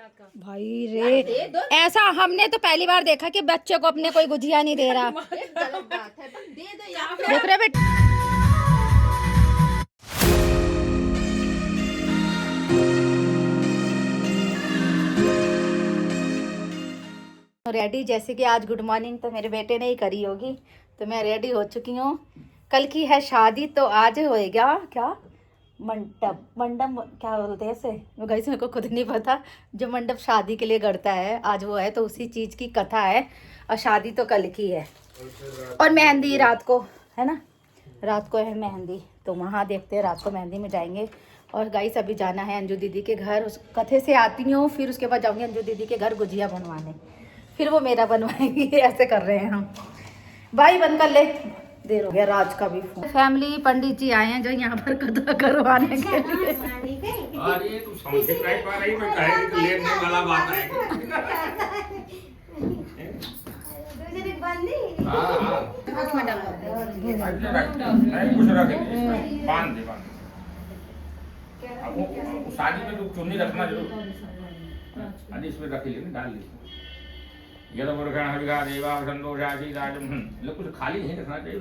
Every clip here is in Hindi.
भाई रे, ऐसा हमने तो पहली बार देखा कि बच्चे को अपने कोई गुजिया नहीं दे रहा। देख रहे बेटा, रेडी जैसे कि आज गुड मॉर्निंग तो मेरे बेटे ने ही करी होगी, तो मैं रेडी हो चुकी हूँ। कल की है शादी, तो आज होएगा क्या मंडप क्या बोलते हैं इसे, वो गाइस मेरे को खुद नहीं पता। जो मंडप शादी के लिए गढ़ता है, आज वो है, तो उसी चीज़ की कथा है। और शादी तो कल की है, और मेहंदी रात को है ना, रात को है मेहंदी, तो वहाँ देखते हैं, रात को मेहंदी में जाएंगे। और गाइस अभी जाना है अंजू दीदी के घर, उस कथे से आती हूँ, फिर उसके बाद जाऊँगी अंजू दीदी के घर गुजिया बनवाने, फिर वो मेरा बनवाएंगी। ऐसे कर रहे हैं हम। भाई बंद कर ले, देर हो गया। राज का भी फोन। फैमिली पंडित जी आए हैं जो यहाँ पर कथा करवाने के लिए। अरे तू समझ नहीं पा रही, मैं कहे कि लेने वाला बात है। हां हाथ में डाल नहीं कुछ रख बांध दे बांध। अब शादी में तो चुन्नी रखना जरूर। आदि इसमें रख ले, डाल ले। यद मुर्गण हविगा देवा संतोषासी राजम, कुछ खाली नहीं रखना चाहिए।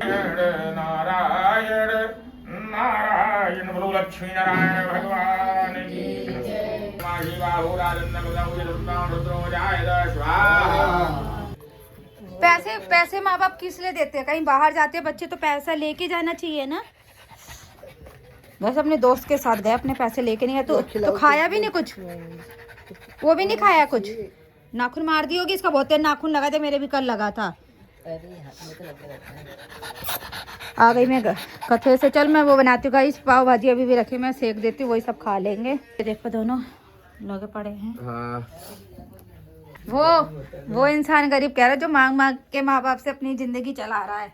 नारायण नारायण बोलो लक्ष्मी नारायण भगवान की। माही बाहु राजन रुद्रो जायद स्वाहा। पैसे माँ बाप किस लिए देते हैं? कहीं बाहर जाते हैं बच्चे तो पैसा लेके जाना चाहिए ना। बस अपने दोस्त के साथ गए, अपने पैसे लेके नहीं गए, तो खाया भी नहीं कुछ, वो भी नहीं खाया कुछ। नाखून मार दी होगी, इसका बहुत तेज नाखून लगा था, मेरे भी कल लगा था। आ गई मैं कथे से। चल मैं वो बनाती हूँ, इस पाव भाजी अभी भी रखी, मैं सेक देती हूँ, वही सब खा लेंगे। देखो दोनों लगे पड़े हैं। हाँ। वो इंसान गरीब कह रहा है जो मांग मांग के माँ बाप से अपनी जिंदगी चला रहा है,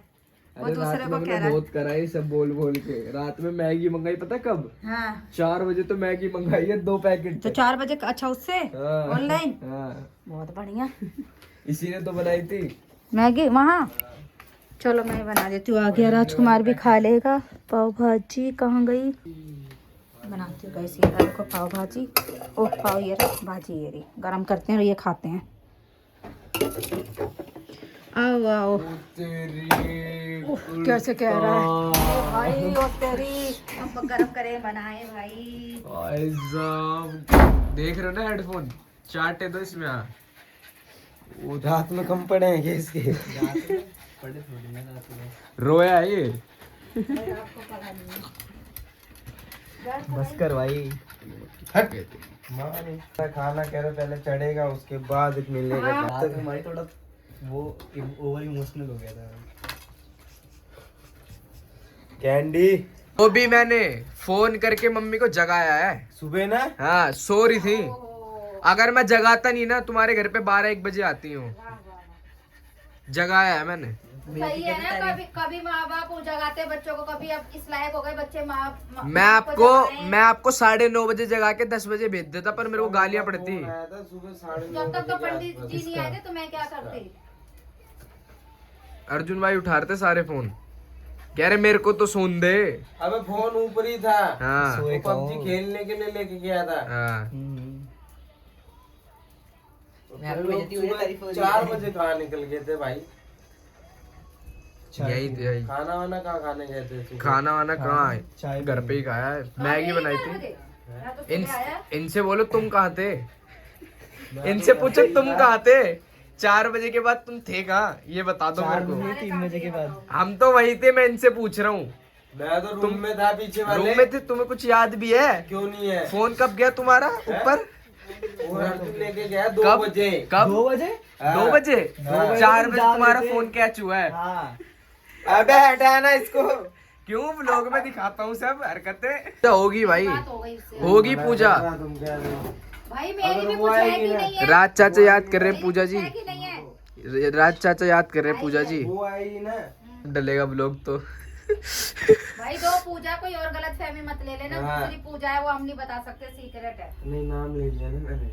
वो दूसरे को कह रहा है। बहुत कराई सब बोल बोल के। रात में मैगी मंगाई, पता कब? हाँ 4 बजे तो मैगी मंगाई है, 2 पैकेट। तो 4 बजे अच्छा, उससे ऑनलाइन। हाँ। बहुत बढ़िया, इसी ने तो बनाई थी मैगी वहाँ। चलो मैं बना देती हूँ, आ गया राजकुमार भी खा लेगा। पाव भाजी कहाँ गई? बनाती हूँ गाइस, ये देखो पाव भाजी। ओह पाव, ये रहा भाजी, ये रही। गरम करते हैं और ये खाते हैं। आओ आओ। कैसे कह रहा है भाई, ओ तेरी, हम गरम करे बनाए भाई। देख रहे हो ना हेडफोन, चाटे दो इसमें। वो रात में कम पड़े हैं इसके। रोया ये। बस कर भाई, हट। खाना कह रहे पहले चढ़ेगा, उसके बाद मिलेगा। हाँ। तक हमारी थोड़ा वो ओवर इमोशनल हो गया था। कैंडी वो भी मैंने फोन करके मम्मी को जगाया है सुबह ना। हाँ, सो रही थी। अगर मैं जगाता नहीं ना, तुम्हारे घर पे 12-1 बजे आती हूँ। जगाया है मैंने। सही है ना, कभी माँ बाप जगाते बच्चों को, कभी अब इस लायक हो गए बच्चे मैं आपको 9:30 बजे जगा के 10 बजे भेज देता, पर मेरे को गालियाँ पड़ती। जब तक तो पंडित जी नहीं आए थे तो मैं क्या करती। अर्जुन भाई उठा रहे थे सारे फोन, कह रहे मेरे को तो सोन दे। अबे फोन ऊपर ही था। हाँ। वो पबजी खेलने के लिए लेके गया था। हाँ। 4 बजे कहाँ निकल गए थे भाई? यही खाना वाना कहाँ खाने गए थे? खाना वाना कहाँ है, घर पे ही खाया है। मैगी बनाई थी। इनसे बोलो तुम कहाँ थे, इनसे पूछो तुम कहाँ थे। 4 बजे के बाद तुम थे कहाँ, ये बता दो मेरे को। 3 बजे के बाद हम तो वही थे, मैं इनसे पूछ रहा हूँ। मैं तो रूम में था, पीछे वाले रूम में थे। तुम्हें कुछ याद भी है? क्यों नहीं है? फोन कब गया तुम्हारा ऊपर? वो अर्जुन लेके गया 2 बजे। कब? 2 बजे? 2 बजे? 4 बजे तुम्हारा फोन कैच हुआ है। अबे हटा ना इसको। क्यों व्लॉग में दिखाता हूँ सब हरकतें। होगी भाई, होगी पूजा। तुम कह रहे हो भाई मेरी भी कुछ है कि नहीं है? राज चाचा याद कर रहे हैं पूजा जी। है कि नहीं है? राज चाचा याद कर रहे हैं पूजा जी। वो आई ना। डलेगा व्लॉग तो। भाई दो पूजा, कोई और गलत फहमी मत ले लेना। हाँ। दूसरी पूजा है, वो हम नहीं बता सकते, सीक्रेट है। नहीं नाम ले लिया ना मैंने।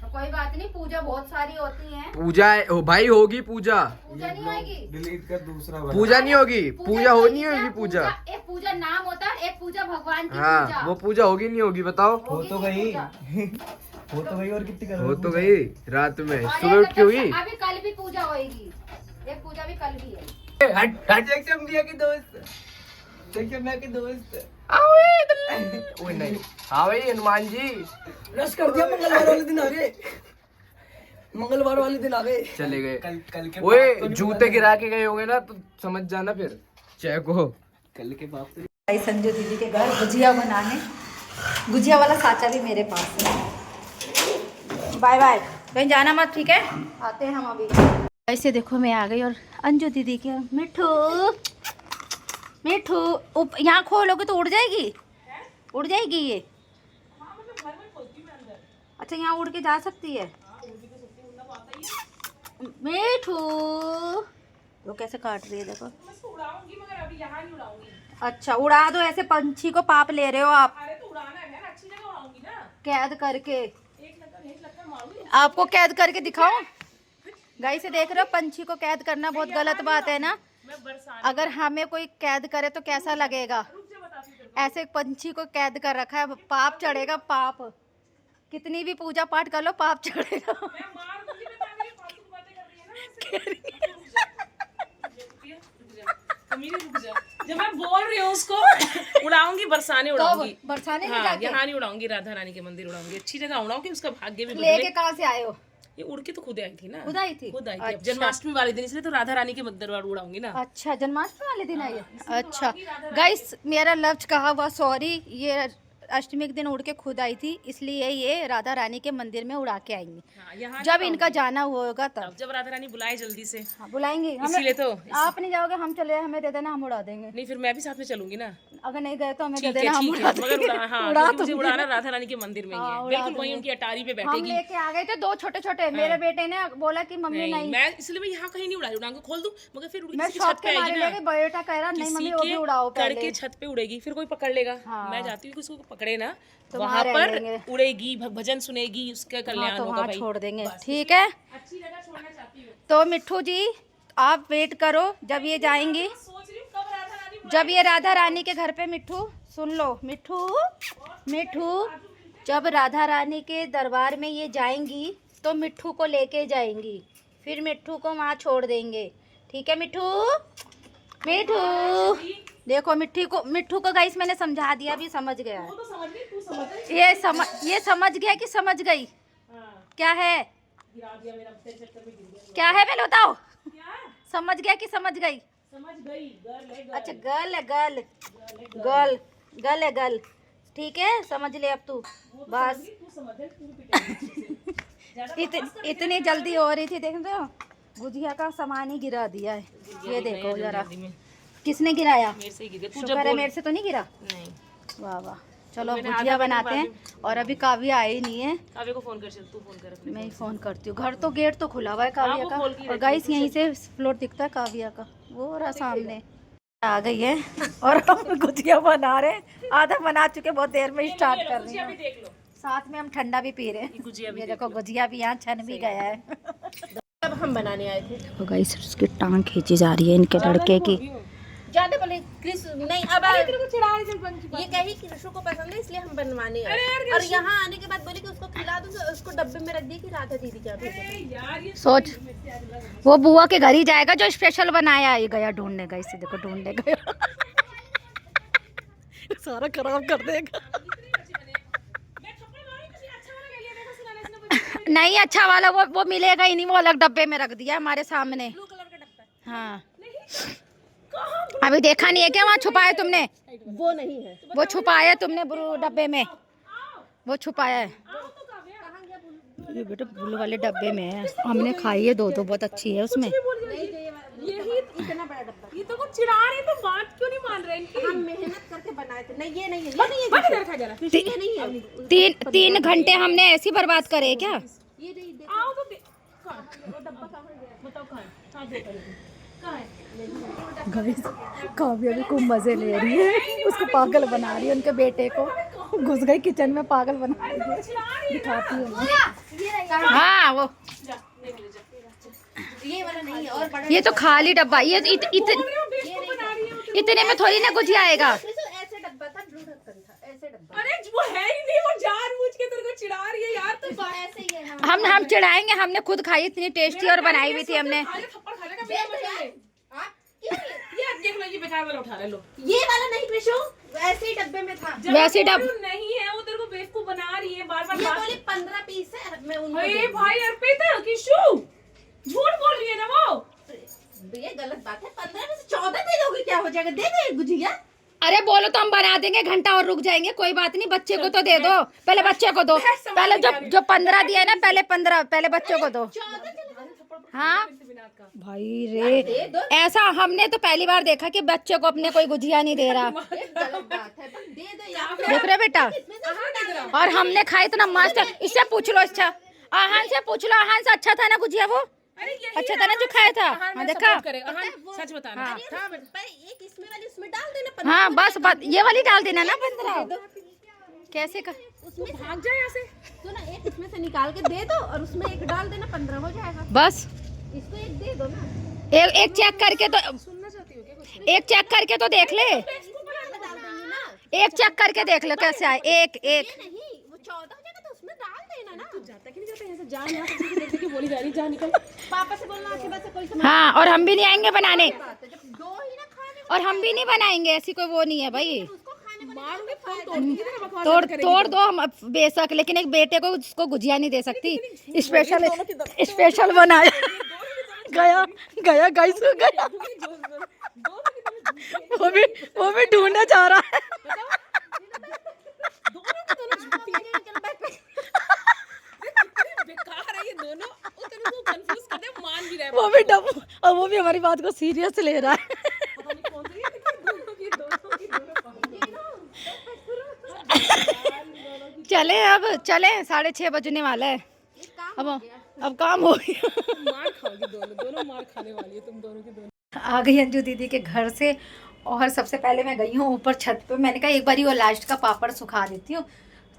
तो कोई बात नहीं, पूजा बहुत सारी होती है। पूजा है ओ भाई, होगी पूजा। पूजा नहीं होगी, डिलीट कर दूसरा बना। पूजा नहीं होगी, पूजा होनी होगी। पूजा एक पूजा नाम होता है, एक पूजा भगवान की हाँ, पूजा। वो पूजा होगी नहीं होगी बताओ। हो तो गई। हो तो गई और कितनी कर हो तो गई रात में, सुबह उठ के हुई। अभी कल भी पूजा होएगी, ये पूजा भी कल भी है। हट हट जैक्सन भैया की दोस्त, जैक्सन भैया की दोस्त। ओए नहीं, हाँ भाई हनुमान जी रश कर दिया। मंगलवार वाले दिन आ गए, मंगलवार वाले दिन आ गए। चले गए। कल के ओए बाप तो नहीं जूते बता गिरा के गए होंगे ना, तो समझ जाना फिर चेक हो। कल के बाप तो भाई संजू दीदी के घर गुजिया बनाने, गुजिया वाला साचा भी मेरे पास है। बाय बाय, कहीं जाना मत, ठीक है, आते हैं हम अभी। ऐसे देखो मैं आ गई और अंजू दीदी के मिठू मिठू यहाँ खोलोगे तो उड़ जाएगी, उड़ जाएगी ये। अच्छा यहाँ उड़ के जा सकती है मिठू। वो कैसे काट रही है देखो। अच्छा उड़ा दो, ऐसे पंछी को पाप ले रहे हो आप। कैद करके आपको कैद करके दिखाओ। गाइस से देख रहे हो, पंछी को कैद करना बहुत गलत बात है ना। अगर हमें कोई कैद करे तो कैसा लगेगा। ऐसे पंछी को कैद कर रखा है, पाप चढ़ेगा, पाप। कितनी भी पूजा पाठ कर लो पाप चढ़ेगा। जब मैं बोल रही हूँ उसको उड़ाऊंगी, बरसाने उड़ाऊंगी। बरसाने में हाँ, जाके यहाँ नहीं उड़ाऊंगी, राधा रानी के मंदिर उड़ाऊंगी। अच्छी जगह उड़ाऊंगी, उसका भाग्य भी लेके बदले। कहाँ से आए हो? ये उड़ के तो खुद आई थी ना, खुद आई थी? खुद आई थी। अच्छा। अब जन्माष्टमी वाले दिन, इसलिए तो राधा रानी के दरबार उड़ाऊंगी ना। अच्छा जन्माष्टमी वाले दिन आई है। अच्छा गाइस मेरा लफ्ज कहा हुआ सॉरी, ये अष्टमी के दिन उड़ के खुद आई थी, इसलिए ये राधा रानी के मंदिर में उड़ा के आएंगी। हाँ, यहाँ जब इनका जाना होगा तब। जब राधा रानी बुलाए जल्दी से। हाँ, बुलाएंगे हमें। इसीलिए तो आप नहीं जाओगे, हम चले, हमें दे देना, हम उड़ा देंगे। नहीं, फिर मैं भी साथ में चलूंगी ना। अगर नहीं गए तो हमें दे ठीक है, देना, हम ठीक उड़ा है, मगर देंगे। हाँ, उड़ा क्योंकि मुझे दूंगी। उड़ाना राधा रानी के मंदिर में ही हाँ, है। उड़ा बिल्कुल वहीं दूंगी। उनकी अटारी पे हम बैठेगी। लेके आ गए थे दो छोटे छोटे, मेरे बेटे ने बोला कि मम्मी नहीं, मैं इसलिए मैं यहाँ कहीं नहीं उड़ा रही, उड़ाऊंगी खोल दूं, मगर फिर मैं किसी शौक छत के पे मारे आएगी ना, लेके, बेटा कह रहा नहीं किसी मम्मी वो भी के उड़ाओ करके पहले। छत पे उड़ेगी, फिर कोई पकड़ लेगा। हाँ। मैं जाती हूँ कि उसको पकड़े ना, तो वहां वहाँ रह पर लेंगे। उड़ेगी, भजन सुनेगी, उसका हाँ, कल्याण तो होगा वहाँ भाई। छोड़ देंगे, ठीक है। अच्छी जगह छोड़ना चाहती हूँ। तो मिट्ठू जी आप वेट करो, जब ये जाएंगी, सोच रही हूँ कब राधा रानी जब ये राधा रानी के घर पे, मिट्ठू सुन लो, मिट्ठू मिट्ठू जब राधा रानी के दरबार में ये जाएंगी तो मिट्ठू को लेके जाएंगी, फिर मिट्ठू को वहाँ छोड़ देंगे, ठीक है मिट्ठू। मिट्ठू देखो, मिट्ठू को गाइस मैंने समझा दिया, भी समझ गया है। तो समझ रही, तू समझ रही। ये समझ गया कि समझ गई? हाँ, क्या है, गिरा दिया मेरा, तेरे चक्कर में गिर गया। क्या है पहले बताओ। क्या समझ गया कि समझ गई? समझ गई, गर्ल है, अच्छा गर्ल है, गर्ल गर्ल गर्ल है, गर्ल, ठीक है, समझ ले अब तू बस। तू समझ रही, तू पिटाई। इतनी जल्दी हो रही थी, देख रहे हो, गुजिया का सामान ही गिरा दिया है। ये देखो जरा, किसने गिराया? मेरे से ही गिर गया। तू शुक्र जब है बोल मेरे से तो नहीं गिरा। नहीं, वाह वाह, चलो मैंने गुजिया आधा बनाते हैं। और अभी काव्या आई नहीं है, काव्य को फोन कर, चल तू फोन कर अपने। मैं ही फोन करती हूँ। घर तो गेट तो खुला हुआ है काव्या वो का, खोल के और रखी गाइस यहीं से फ्लोर दिखता है काव्या का, वो रहा सामने। आ गई है और हम गुजिया बना रहे हैं, आधा बना चुके, बहुत देर में स्टार्ट कर रही अभी हूँ। देख लो, साथ में हम ठंडा भी पी रहे हैं। गुजिया भी ये देखो गुजिया भी यहाँ छन भी गया है। अब हम बनाने आए थे। तो गाइस उसकी टांग खींची जा रही है इनके लड़के की। ज्यादा बोले क्रिस नहीं, अब तेरे को चिढ़ा रही थी। ये कही कि ऋषु को पसंद है इसलिए हम बनवाने आए। और यहाँ आने के बाद बोले कि उसको खिला दो, तो उसको डब्बे में रख दी कि राधा दीदी क्या भेजो। यार ये सोच, वो बुआ के घर ही जाएगा जो स्पेशल बनाया। ये गया ढूंढने, गई से देखो ढूंढने गया। सारा खराब कर देगा। नहीं अच्छा वाला वो मिलेगा ही नहीं, वो अलग डब्बे में रख दिया हमारे सामने। हाँ अभी देखा नहीं है क्या, वहाँ छुपाया तुमने? वो नहीं है, वो छुपाया तुमने डब्बे में, वो छुपाया है। ये बेटा ब्लू वाले डब्बे में है, हमने खाई है दो, बहुत अच्छी है उसमें। यही इतना बड़ा डब्बा। ये तो कुछ चिढ़ा रही, तो बात क्यों नहीं मान रहे इनकी? हम मेहनत करके बनाए थे। नहीं ये नहीं है, ये नहीं है, इधर खा जरा। ये नहीं है। 3 घंटे हमने ऐसे ही बर्बाद करे क्या? ये नहीं दे। आओ तो वो डब्बा कहाँ है? बताओ कहाँ है? हाँ दो कहाँ है? गाइस काव्या भी खूब मजे ले रही है, उसको पागल बना रही है, उनके बेटे को घुस गई किचन में, पागल बना रही है। दिखाती हूँ। हाँ वो ये वाला नहीं है, और बड़ा। ये तो खाली डब्बा, ये इतने में थोड़ी ना गुजिया आएगा। ऐसे डब्बा था, ब्लू ढक्कन था, ऐसे डब्बा। अरे वो है ही नहीं, वो जानबूझ के तेरे को चिढ़ा रही है यार। तू ऐसे ही है ना। हम चिढ़ाएंगे, हमने खुद खाई इतनी टेस्टी और बनाई हुई थी हमने। थप्पड़ खा लेगा मेरा मतलब है। ये देख लो, ये बेकार वाला उठा ले लो। ये वाला नहीं कृषु, वैसे ही डब्बे में था। वैसे डब नहीं है, वो तेरे को बेवकूफ बना रही है बार ये बार। बोली 15 पीस है, मैं उनको अरे दे दूँ। भाई अर्पिता किशु झूठ बोल रही है ना वो। ये गलत बात है। 15 में से 14 दे दोगे, क्या हो जाएगा? दे दो एक गुजिया। अरे बोलो तो हम बना देंगे, घंटा और रुक जाएंगे, कोई बात नहीं। बच्चे को तो दे दो, पहले बच्चे को दो। पहले जो 15 दिया है ना, पहले 15 पहले बच्चों को दो। हाँ भाई रे, ऐसा हमने तो पहली बार देखा कि बच्चे को अपने कोई गुजिया नहीं दे रहा। ये गलत बात है, दे दो यार। देख रहे बेटा, और हमने खाई इतना मस्त। इससे पूछ लो, अच्छा आहान से पूछ लो, आहान से अच्छा था ना गुजिया वो? अच्छा था ना जो खाया था? हाँ देखा, सच बताना। हाँ। एक इसमें वाली उसमें डाल देना। हाँ बस ये वाली डाल देना ना 15। कैसे का उसमें भाग जाए यहाँ से। तो ना एक इसमें से निकाल के दे दो और उसमें एक डाल देना, 15 हो जाएगा। बस इसको एक दे दो ना। एक चेक करके तो, एक चेक करके तो देख ले, डाल देंगे ना। एक चेक करके देख लो कैसे आए। एक एक नहीं, वो 14 हो जाएगा तो उसमें डाल देना ना। जाता कि नहीं जाता यहाँ से? जान यहाँ से देख के बोली जा रही, जा निकल। पापा से बोलना कि बस कोई समझ हाँ, और हम भी नहीं आएंगे बनाने, बात है। जब दो ही ना खाने को, और हम भी नहीं बनाएंगे, ऐसी कोई वो नहीं है भाई। उसको खाने को मारूंगी, फोन तोड़ दूंगी तेरा, बकवास तोड़ मत करेगी। तोड़ दो हम बेशक, लेकिन एक बेटे को उसको गुजिया नहीं दे सकती। स्पेशल बनाया गया गया गाइस को गया, वो भी ढूंढने जा रहा है। बेकार है ये दोनों। वो तेरे को कंफ्यूज कर दे, मान भी रहा है। वो भी डब, और वो भी हमारी बात को सीरियस ले रहा है। पता नहीं कौन सी है, लेकिन दोनों की चले अब चले, 6:30 बजने वाला है। अब काम हो गया। मार खाओगी दोनों मार खाने वाली है तुम दोनों की दोनों। आ गई अंजू दीदी के घर से, और सबसे पहले मैं गई हूँ ऊपर छत पे। मैंने कहा एक बार वो लास्ट का पापड़ सुखा देती हूँ,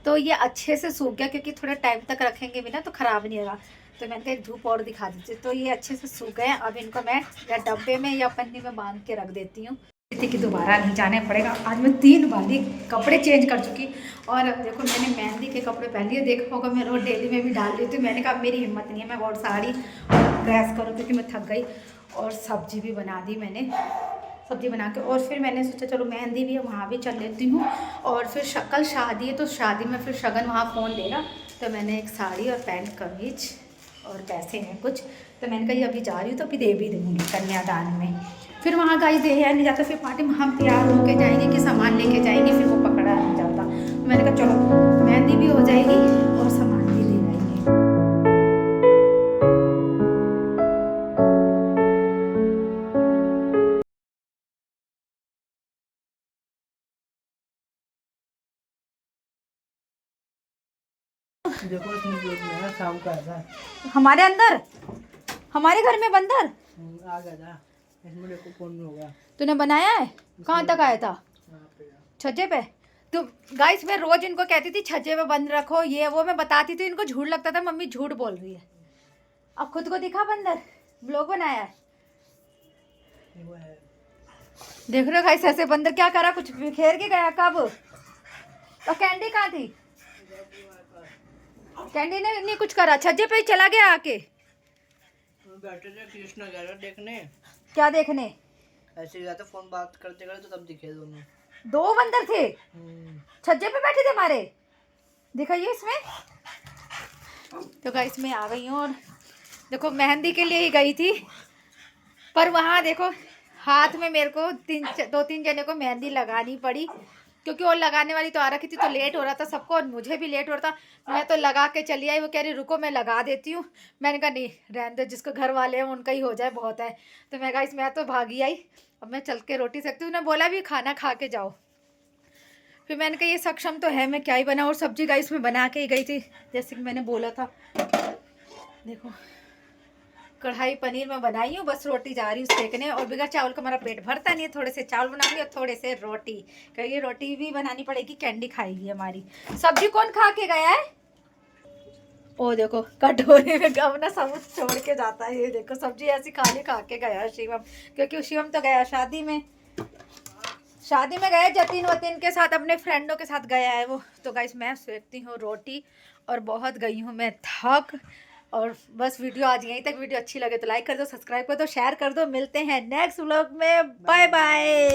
तो ये अच्छे से सूख गया, क्योंकि थोड़ा टाइम तक रखेंगे भी ना तो ख़राब नहीं होगा। तो मैंने कहा एक धूप और दिखा दीजिए। तो ये अच्छे से सूख गए। अब इनको मैं या डब्बे में या पन्नी में बांध के रख देती हूँ, कि दोबारा नहीं जाने पड़ेगा। आज मैं 3 बारी कपड़े चेंज कर चुकी, और देखो मैंने मेहंदी के कपड़े पहन लिए। देखा होगा मैं रोज डेली में भी डाल रही थी। मैंने कहा मेरी हिम्मत नहीं है मैं और साड़ी गैस करूँ, क्योंकि मैं थक गई। और सब्जी भी बना दी मैंने, सब्जी बना के, और फिर मैंने सोचा चलो मेहंदी भी है वहाँ भी चल लेती हूँ। और फिर कल शादी है, तो शादी में फिर शगन वहाँ फ़ोन देगा। तो मैंने एक साड़ी और पैंट कमीज और पैसे हैं कुछ, तो मैंने कहा ये अभी जा रही हूँ तो अभी दे भी दूँगी कन्यादान में। फिर वहाँ गाइस दे या नहीं जाता, फिर पार्टी में हम तैयार होके जाएंगे कि सामान लेके जाएंगे, फिर वो पकड़ा नहीं जाता। तो मैंने कहा चलो मेहंदी भी हो जाएगी और सामान भी ले जाएंगे। देखो इसमें जो है शाम का है, हमारे अंदर, हमारे घर में बंदर आ गया था। इसमें देखो कौन हो गया। तूने बनाया है? कहाँ तक आया था? छज्जे पे। तो गाइस मैं रोज इनको कहती थी छज्जे पे बंद रखो, ये वो मैं बताती थी, इनको झूठ लगता था मम्मी झूठ बोल रही है। अब खुद को दिखा बंदर, ब्लॉग बनाया है। वो है। देख रहे हो गाइस ऐसे बंदर क्या करा, कुछ बिखेर के गया कब। और कैंडी कहाँ थी? कैंडी ने नहीं कुछ करा, छज्जे पे ही चला गया आके। बैठे थे कृष्णा गया था देखने, क्या देखने? ऐसे गया था फोन बात करते करते, तो तब दिखे दोनों। 2 बंदर थे छज्जे पे बैठे थे हमारे, दिखाइए इसमें। तो गाइस मैं आ गई हूँ, और देखो मेहंदी के लिए ही गई थी, पर वहाँ देखो हाथ में मेरे को 2-3 जने को मेहंदी लगानी पड़ी, क्योंकि वो लगाने वाली तो आ रखी थी, तो लेट हो रहा था सबको और मुझे भी लेट हो रहा था। मैं तो लगा के चली आई, वो कह रही रुको मैं लगा देती हूँ। मैंने कहा नहीं रहने दो, जिसको घर वाले हैं उनका ही हो जाए बहुत है। तो मैं गाइस मैं तो भागी आई, अब मैं चल के रोटी सेकती हूँ। उन्होंने बोला भी खाना खा के जाओ, फिर मैंने कहा ये सक्षम तो है, मैं क्या ही बनाऊँ। और सब्जी गाइस में बना के ही गई थी जैसे कि मैंने बोला था। देखो कढ़ाई पनीर में बनाई हूँ, बस रोटी जा रही हूँ सेकने। और बगैर चावल का हमारा पेट भरता नहीं है, थोड़े से चावल बनाऊंगी और थोड़े से रोटी, क्योंकि रोटी भी बनानी पड़ेगी, कैंडी खाएगी हमारी। सब्जी कौन खा के गया है? ओ देखो कटोरे में अपना सब छोड़ के जाता है। ये देखो सब्जी ऐसी खाली खा के गया शिवम, क्योंकि शिवम तो गया शादी में। शादी में गए जतिन वतिन के साथ, अपने फ्रेंडों के साथ गया है वो। तो गाइस मैं सेकती हूँ रोटी और बहुत गई हूँ मैं थक। और बस वीडियो आज यहीं तक। वीडियो अच्छी लगे तो लाइक कर दो, सब्सक्राइब कर दो, शेयर कर दो। मिलते हैं नेक्स्ट व्लॉग में। Bye bye.